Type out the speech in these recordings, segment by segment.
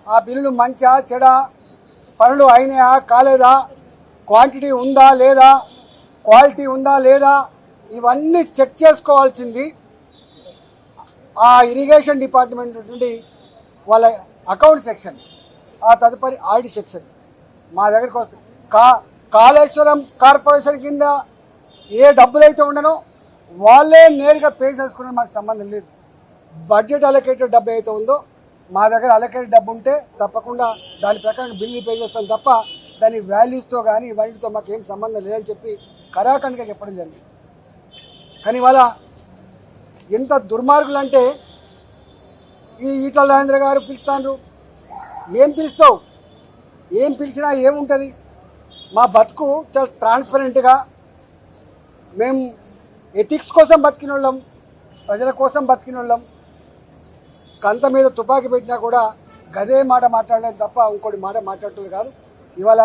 ఆ బిల్లులు మంచా చెడా, పనులు అయినాయా కాలేదా, క్వాంటిటీ ఉందా లేదా, క్వాలిటీ ఉందా లేదా, ఇవన్నీ చెక్ చేసుకోవాల్సింది ఆ ఇరిగేషన్ డిపార్ట్మెంట్ నుండి వాళ్ళ అకౌంట్ సెక్షన్, ఆ తదుపరి ఆడిట్ సెక్షన్ మా దగ్గరికి వస్తుంది. కాళేశ్వరం కార్పొరేషన్ కింద ఏ డబ్బులైతే ఉండనో వాళ్ళే నేరుగా పే చేసుకునే మాకు సంబంధం లేదు. బడ్జెట్ అలొకేటెడ్ డబ్బు అయితే ఉందో మా దగ్గర అలొకేటెడ్ డబ్బు ఉంటే తప్పకుండా దాని ప్రకారం బిల్లు పే చేస్తాం తప్ప దాని వాల్యూస్తో కానీ వాటితో మాకు ఏం సంబంధం లేదని చెప్పి కరాఖండిగా చెప్పడం జరిగింది. కానీ ఇవాళ ఎంత దుర్మార్గులు అంటే ఈ ఈటల రాజేంద్ర గారు పిలుస్తాండ్రు. ఏం పిలుస్తావు, ఏం పిలిచినా ఏముంటుంది? మా బతుకు చాలా ట్రాన్స్పరెంట్గా, మేము ఎథిక్స్ కోసం బతికిన వాళ్ళం, ప్రజల కోసం బతికిన వాళ్ళం. కంత మీద తుపాకీ పెట్టినా కూడా గదే మాట మాట్లాడలేదు తప్ప ఇంకోటి మాట మాట్లాడటం కాదు. ఇవాళ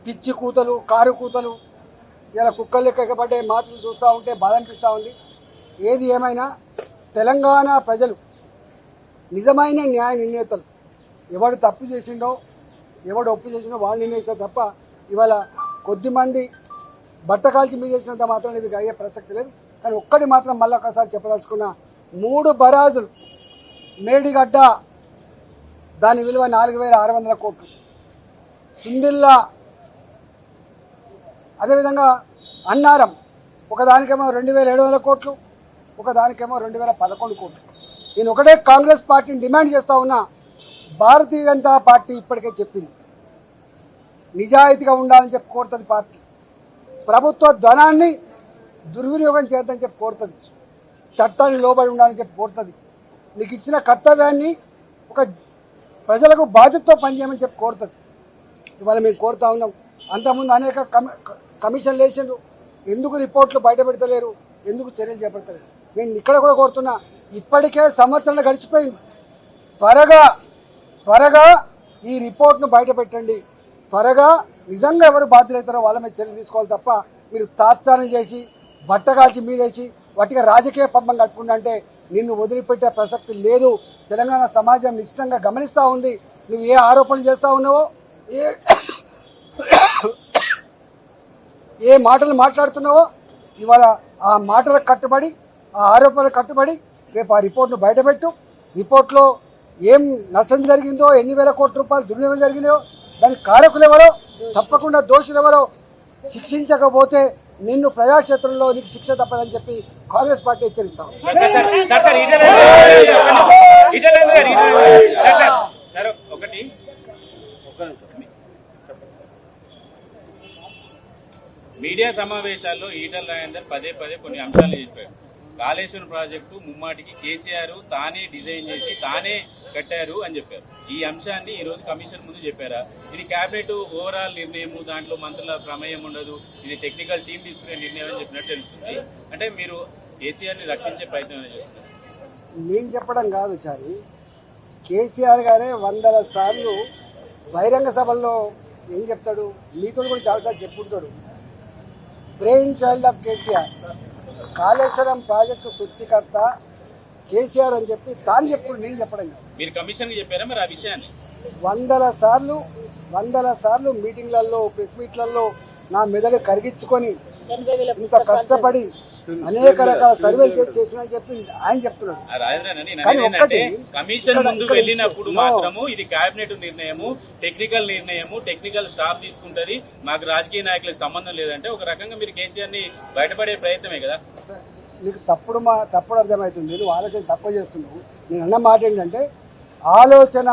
పిచ్చి కూతలు, కారు కూతలు, ఇలా కుక్కలు లెక్క ఎక్కబడ్డే మాటలు చూస్తూ ఉంటే బాధ అనిపిస్తూ ఉంది. ఏది ఏమైనా తెలంగాణ ప్రజలు నిజమైన న్యాయ నిర్ణేతలు, ఎవడు తప్పు చేసిండో ఎవడు ఒప్పు చేసిండో వాళ్ళు నిర్ణయిస్తారు తప్ప ఇవాళ కొద్దిమంది బట్ట కాల్చి మీద చేసినంత మాత్రం ఇది అయ్యే ప్రసక్తి లేదు. కానీ ఒక్కటి మాత్రం మళ్ళీ ఒకసారి చెప్పదలుచుకున్న, 3 బరాజులు మేడిగడ్డ దాని విలువ 4,600 కోట్లు, సుందిల్లా అదేవిధంగా అన్నారం ఒకదానికేమో 2,700 కోట్లు, ఒకదానికేమో 2,011 కోట్లు. నేను ఒకటే కాంగ్రెస్ పార్టీని డిమాండ్ చేస్తా ఉన్నా, భారతీయ జనతా పార్టీ ఇప్పటికే చెప్పింది నిజాయితీగా ఉండాలని చెప్పి కోరుతుంది. పార్టీ ప్రభుత్వ ధనాన్ని దుర్వినియోగం చేయొద్దని చెప్పి కోరుతుంది, చట్టాన్ని లోబడి ఉండాలని చెప్పి కోరుతుంది, నీకు ఇచ్చిన కర్తవ్యాన్ని ఒక ప్రజలకు బాధ్యతతో పనిచేయమని చెప్పి కోరుతుంది. ఇవాళ మేము కోరుతా ఉన్నాం. అంతకుముందు అనేక కమిషన్లు వేసిండ్రు, ఎందుకు రిపోర్ట్లు బయట పెడతలేరు, ఎందుకు చర్యలు చేపడతలేరు? నేను ఇక్కడ కూడా కోరుతున్నా, ఇప్పటికే సంవత్సరాలు గడిచిపోయింది, త్వరగా ఈ రిపోర్ట్ను బయట పెట్టండి. త్వరగా నిజంగా ఎవరు బాధ్యులవుతారో వాళ్ళ మీద చర్యలు తీసుకోవాలి తప్ప మీరు తాత్సారం చేసి బట్టగాల్చి మీదేసి వాటికి రాజకీయ పంపం కట్టుకుంటా అంటే నిన్ను వదిలిపెట్టే ప్రసక్తి లేదు. తెలంగాణ సమాజం నిశ్చితంగా గమనిస్తూ ఉంది. నువ్వు ఏ ఆరోపణలు చేస్తూ ఉన్నావో, ఏ మాటలు మాట్లాడుతున్నావో, ఇవాళ ఆ మాటలకు కట్టుబడి, ఆ ఆరోపణలకు కట్టుబడి రేపు ఆ రిపోర్ట్ను బయటపెట్టు. రిపోర్ట్లో ఏం నష్టం జరిగిందో, ఎన్ని వేల కోట్ల రూపాయలు దుర్వినియోగం జరిగిందో, దానికి కారకులు ఎవరో, తప్పకుండా దోషులు ఎవరో శిక్షించకపోతే నిన్ను ప్రజాక్షేత్రంలో నీకు శిక్ష తప్పదని చెప్పి కాంగ్రెస్ పార్టీ హెచ్చరిస్తాం. మీడియా సమావేశాల్లో ఈటల రాజేందర్ పదే కొన్ని అంశాలు చెప్పారు. కాళేశ్వరం ప్రాజెక్టు ముమ్మాటికి కేసీఆర్ తానే డిజైన్ చేసి తానే కట్టారు అని చెప్పారు. ఈ అంశాన్ని ఈ రోజు కమిషన్ ముందు చెప్పారా? ఇది కేబినెట్ ఓవరాల్ నిర్ణయం, దాంట్లో మంత్రుల ప్రమేయం ఉండదు, ఇది టెక్నికల్ టీం తీసుకునే నిర్ణయం అని చెప్పినట్టు తెలుస్తుంది. అంటే మీరు కేసీఆర్ ని రక్షించే ప్రయత్నం చేస్తున్నారు. నేను చెప్పడం కాదు చారి, కేసీఆర్ గారే 100 సార్లు బహిరంగ సభల్లో ఏం చెప్తాడు, మీతో కూడా చాలాసార్లు చెప్పుకుంటాడు. Brain child of KCR, Kaleshwaram project సృష్టికర్త కేసీఆర్ అని చెప్పి తాను చెప్పుడు, నేను చెప్పడం కాదు. మీరు కమిషన్ చెప్పారా మరి ఆ విషయాన్ని? 100 సార్లు మీటింగ్లలో, ప్రెస్ మీట్లలో నా మెదడు కరిగించుకొని ఇంత కష్టపడి అనేక రకాల సర్వేలు చేసిన చెప్పి ఆయన చెప్తున్నాడు. కమిషన్ ముందు వెళ్ళినప్పుడు మాత్రము ఇది కేబినెట్ నిర్ణయము, టెక్నికల్ నిర్ణయము, టెక్నికల్ స్టాఫ్ తీసుకుంటది, మాకు రాజకీయ నాయకులకు సంబంధం లేదంటే ఒక రకంగా మీరు కేసీఆర్ ని బయటపడే ప్రయత్నమే కదా. నీకు తప్పుడు అర్థమవుతుంది, నువ్వు ఆలోచన తక్కువ చేస్తున్నావు. నేను అన్న మాట ఏంటంటే, ఆలోచన